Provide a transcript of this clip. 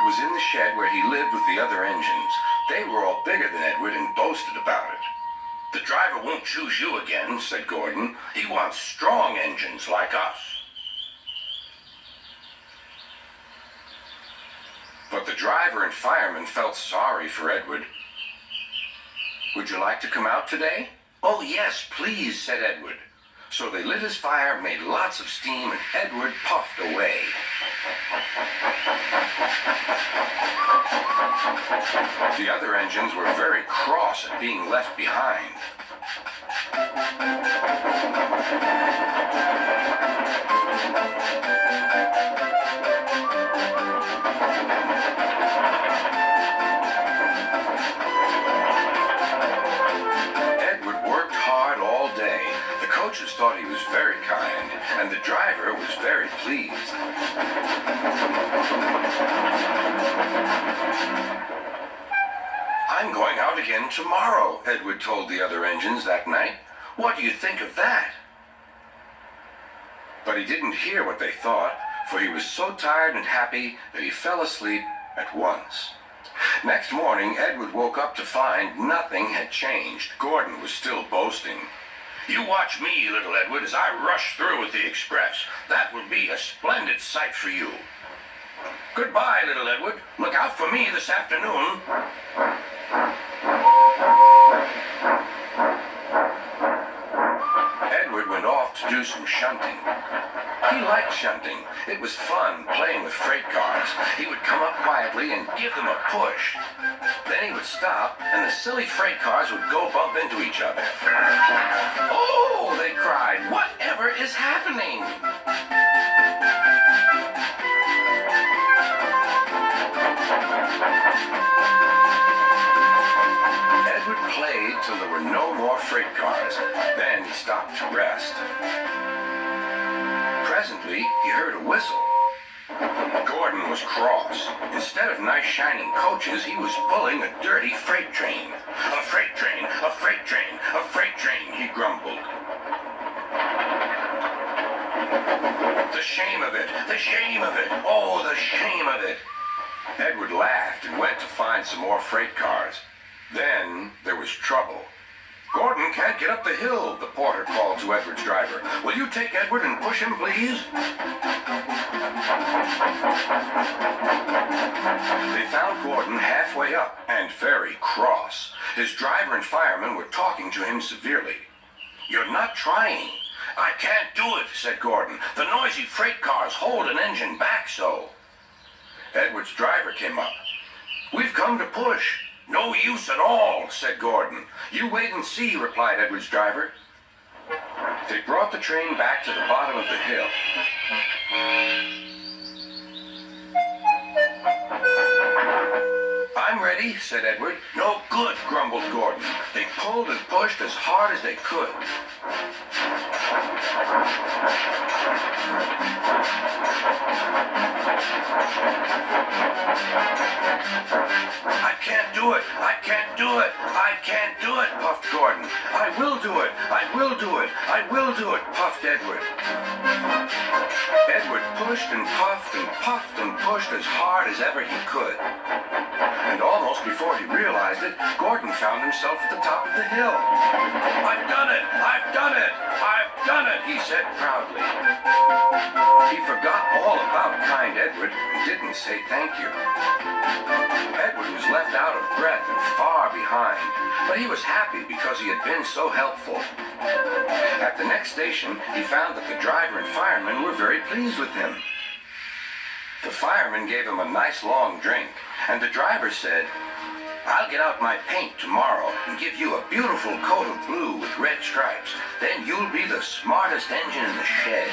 was in the shed where he lived with the other engines. They were all bigger than Edward and boasted about it. "The driver won't choose you again," said Gordon. "He wants strong engines like us." But the driver and fireman felt sorry for Edward. "Would you like to come out today?" "Oh, yes, please," said Edward. So they lit his fire, made lots of steam, and Edward puffed away. The other engines were very cross at being left behind. Edward worked hard all day. The coaches thought he was very kind, and the driver was very pleased. "I'm going out again tomorrow," Edward told the other engines that night. "What do you think of that?" But he didn't hear what they thought, for he was so tired and happy that he fell asleep at once. Next morning, Edward woke up to find nothing had changed. Gordon was still boasting. "You watch me, little Edward, as I rush through with the express. That will be a splendid sight for you. Goodbye, little Edward. Look out for me this afternoon." Edward went off to do some shunting. He liked shunting. It was fun playing with freight cars. He would come up quietly and give them a push. Then he would stop, and the silly freight cars would go bump into each other. "Oh!" they cried. "Whatever is happening?" Edward played till there were no more freight cars. Then he stopped to rest. Presently, he heard a whistle. Gordon was cross. Instead of nice shining coaches, he was pulling a dirty freight train. "A freight train, a freight train, a freight train," he grumbled. "The shame of it, the shame of it, oh, the shame of it." Edward laughed and went to find some more freight cars. Then there was trouble. "Gordon can't get up the hill," the porter called to Edward's driver. "Will you take Edward and push him, please?" They found Gordon halfway up and very cross. His driver and fireman were talking to him severely. "You're not trying." "I can't do it," said Gordon. "The noisy freight cars hold an engine back so." Edward's driver came up. "We've come to push." "No use at all," said Gordon. "You wait and see," replied Edward's driver. They brought the train back to the bottom of the hill. "I'm ready," said Edward. "No good," grumbled Gordon. They pulled and pushed as hard as they could. "I can't do it, I can't do it, I can't do it," puffed Gordon. "I will do it, I will do it, I will do it," puffed Edward. Edward pushed and puffed and pushed as hard as ever he could. And almost before he realized it, Gordon found himself at the top of the hill. "I've done it! I've done it! I've done it!" he said proudly. He forgot all about kind Edward and didn't say thank you. Edward was left out of breath and far behind, but he was happy because he had been so helpful. At the next station, he found that the driver and fireman were very pleased with him. The fireman gave him a nice long drink, and the driver said, "I'll get out my paint tomorrow and give you a beautiful coat of blue with red stripes. Then you'll be the smartest engine in the shed."